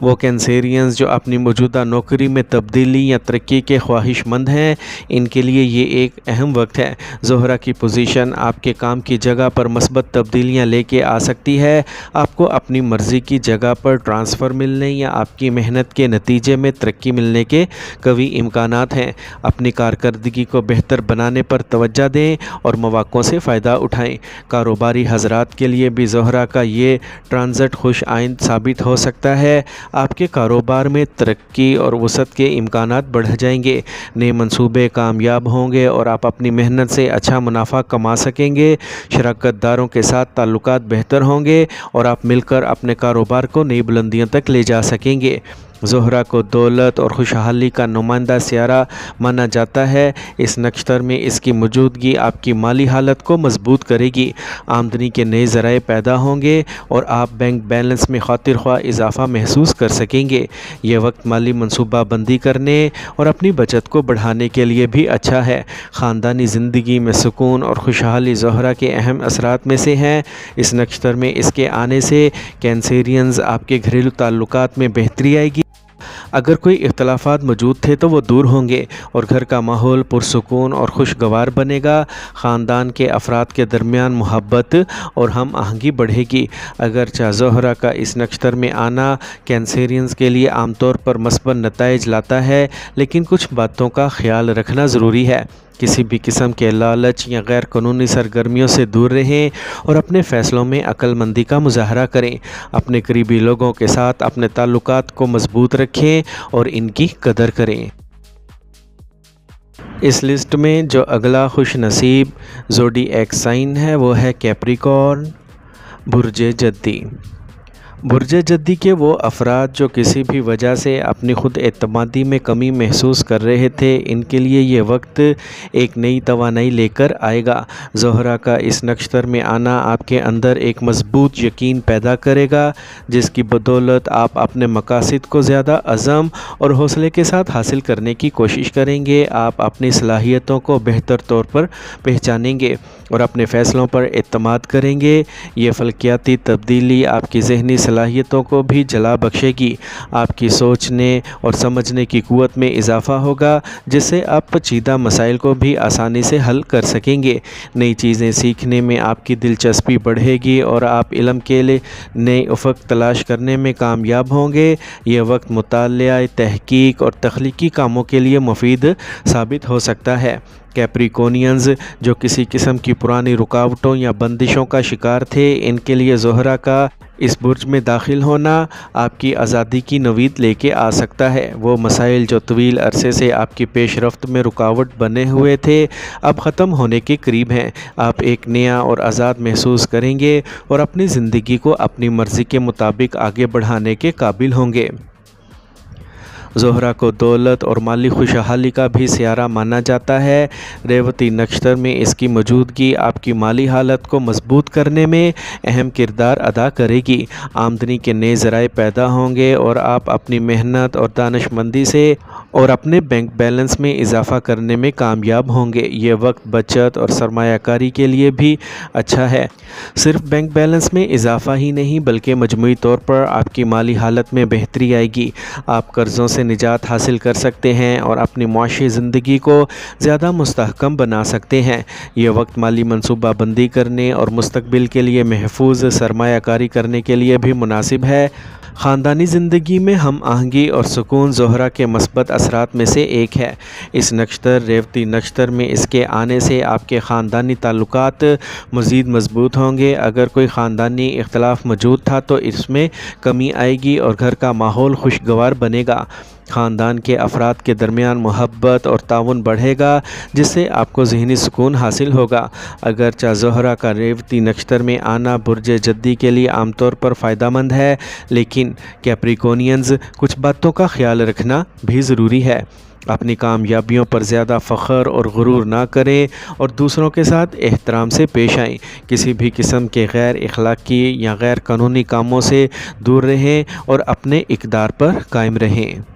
وہ کینسیرینز جو اپنی موجودہ نوکری میں تبدیلی یا ترقی کے خواہش مند ہیں، ان کے لیے یہ ایک اہم وقت ہے۔ زہرہ کی پوزیشن آپ کے کام کی جگہ پر مثبت تبدیلیاں لے کے آ سکتی ہے۔ آپ کو اپنی مرضی کی جگہ پر ٹرانسفر ملنے یا آپ کی محنت کے نتیجے میں ترقی ملنے کے قوی امکانات ہیں۔ اپنی کارکردگی کو بہتر بنانے پر توجہ دیں اور مواقعوں سے فائدہ اٹھائیں۔ کاروباری حضرات کے لیے بھی زہرہ کا یہ ٹرانزٹ خوش آئند ثابت ہو سکتا ہے۔ آپ کے کاروبار میں ترقی اور وسعت کے امکانات بڑھ جائیں گے، نئے منصوبے کامیاب ہوں گے اور آپ اپنی محنت سے اچھا منافع کما سکیں گے۔ شراکت داروں کے ساتھ تعلقات بہتر ہوں گے اور آپ مل کر اپنے کاروبار کو نئی بلندیوں تک لے جا سکیں گے۔ زہرہ کو دولت اور خوشحالی کا نمائندہ سیارہ مانا جاتا ہے۔ اس نکشتر میں اس کی موجودگی آپ کی مالی حالت کو مضبوط کرے گی، آمدنی کے نئے ذرائع پیدا ہوں گے اور آپ بینک بیلنس میں خاطر خواہ اضافہ محسوس کر سکیں گے۔ یہ وقت مالی منصوبہ بندی کرنے اور اپنی بچت کو بڑھانے کے لیے بھی اچھا ہے۔ خاندانی زندگی میں سکون اور خوشحالی زہرہ کے اہم اثرات میں سے ہیں۔ اس نکشتر میں اس کے آنے سے کینسیرینز آپ کے گھریلو تعلقات میں بہتری آئے گی۔ اگر کوئی اختلافات موجود تھے تو وہ دور ہوں گے اور گھر کا ماحول پرسکون اور خوشگوار بنے گا۔ خاندان کے افراد کے درمیان محبت اور ہم آہنگی بڑھے گی۔ اگرچہ زہرہ کا اس نکشتر میں آنا کینسیرینز کے لیے عام طور پر مثبت نتائج لاتا ہے، لیکن کچھ باتوں کا خیال رکھنا ضروری ہے۔ کسی بھی قسم کے لالچ یا غیر قانونی سرگرمیوں سے دور رہیں اور اپنے فیصلوں میں عقل مندی کا مظاہرہ کریں۔ اپنے قریبی لوگوں کے ساتھ اپنے تعلقات کو مضبوط رکھیں اور ان کی قدر کریں۔ اس لسٹ میں جو اگلا خوش نصیب زوڈی ایک سائن ہے وہ ہے کیپریکارن، برج جدی۔ برج جدی کے وہ افراد جو کسی بھی وجہ سے اپنی خود اعتمادی میں کمی محسوس کر رہے تھے، ان کے لیے یہ وقت ایک نئی توانائی لے کر آئے گا۔ زہرہ کا اس نکشتر میں آنا آپ کے اندر ایک مضبوط یقین پیدا کرے گا، جس کی بدولت آپ اپنے مقاصد کو زیادہ عزم اور حوصلے کے ساتھ حاصل کرنے کی کوشش کریں گے۔ آپ اپنی صلاحیتوں کو بہتر طور پر پہچانیں گے اور اپنے فیصلوں پر اعتماد کریں گے۔ یہ فلکیاتی تبدیلی آپ کی ذہنی صلاحیتوں کو بھی جلا بخشے گی۔ آپ کی سوچنے اور سمجھنے کی قوت میں اضافہ ہوگا، جس سے آپ پیچیدہ مسائل کو بھی آسانی سے حل کر سکیں گے۔ نئی چیزیں سیکھنے میں آپ کی دلچسپی بڑھے گی اور آپ علم کے لیے نئے افق تلاش کرنے میں کامیاب ہوں گے۔ یہ وقت مطالعہ، تحقیق اور تخلیقی کاموں کے لیے مفید ثابت ہو سکتا ہے۔ کیپریکونینز جو کسی قسم کی پرانی رکاوٹوں یا بندشوں کا شکار تھے، ان کے لیے زہرہ کا اس برج میں داخل ہونا آپ کی آزادی کی نوید لے کے آ سکتا ہے۔ وہ مسائل جو طویل عرصے سے آپ کی پیش رفت میں رکاوٹ بنے ہوئے تھے، اب ختم ہونے کے قریب ہیں۔ آپ ایک نیا اور آزاد محسوس کریں گے اور اپنی زندگی کو اپنی مرضی کے مطابق آگے بڑھانے کے قابل ہوں گے۔ زہرہ کو دولت اور مالی خوشحالی کا بھی سیارہ مانا جاتا ہے۔ ریوتی نکشتر میں اس کی موجودگی آپ کی مالی حالت کو مضبوط کرنے میں اہم کردار ادا کرے گی۔ آمدنی کے نئے ذرائع پیدا ہوں گے اور آپ اپنی محنت اور دانش مندی سے اور اپنے بینک بیلنس میں اضافہ کرنے میں کامیاب ہوں گے۔ یہ وقت بچت اور سرمایہ کاری کے لیے بھی اچھا ہے۔ صرف بینک بیلنس میں اضافہ ہی نہیں بلکہ مجموعی طور پر آپ کی مالی حالت میں بہتری آئے گی۔ آپ قرضوں سے نجات حاصل کر سکتے ہیں اور اپنی معاشی زندگی کو زیادہ مستحکم بنا سکتے ہیں۔ یہ وقت مالی منصوبہ بندی کرنے اور مستقبل کے لیے محفوظ سرمایہ کاری کرنے کے لیے بھی مناسب ہے۔ خاندانی زندگی میں ہم آہنگی اور سکون زہرہ کے مثبت اثرات میں سے ایک ہے۔ اس نکشتر ریوتی نکشتر میں اس کے آنے سے آپ کے خاندانی تعلقات مزید مضبوط ہوں گے۔ اگر کوئی خاندانی اختلاف موجود تھا تو اس میں کمی آئے گی اور گھر کا ماحول خوشگوار بنے گا۔ خاندان کے افراد کے درمیان محبت اور تعاون بڑھے گا، جس سے آپ کو ذہنی سکون حاصل ہوگا۔ اگرچہ زہرہ کا ریوتی نکشتر میں آنا برج جدی کے لیے عام طور پر فائدہ مند ہے، لیکن کیپریکونینز کچھ باتوں کا خیال رکھنا بھی ضروری ہے۔ اپنی کامیابیوں پر زیادہ فخر اور غرور نہ کریں اور دوسروں کے ساتھ احترام سے پیش آئیں۔ کسی بھی قسم کے غیر اخلاقی یا غیر قانونی کاموں سے دور رہیں اور اپنے اقدار پر قائم رہیں۔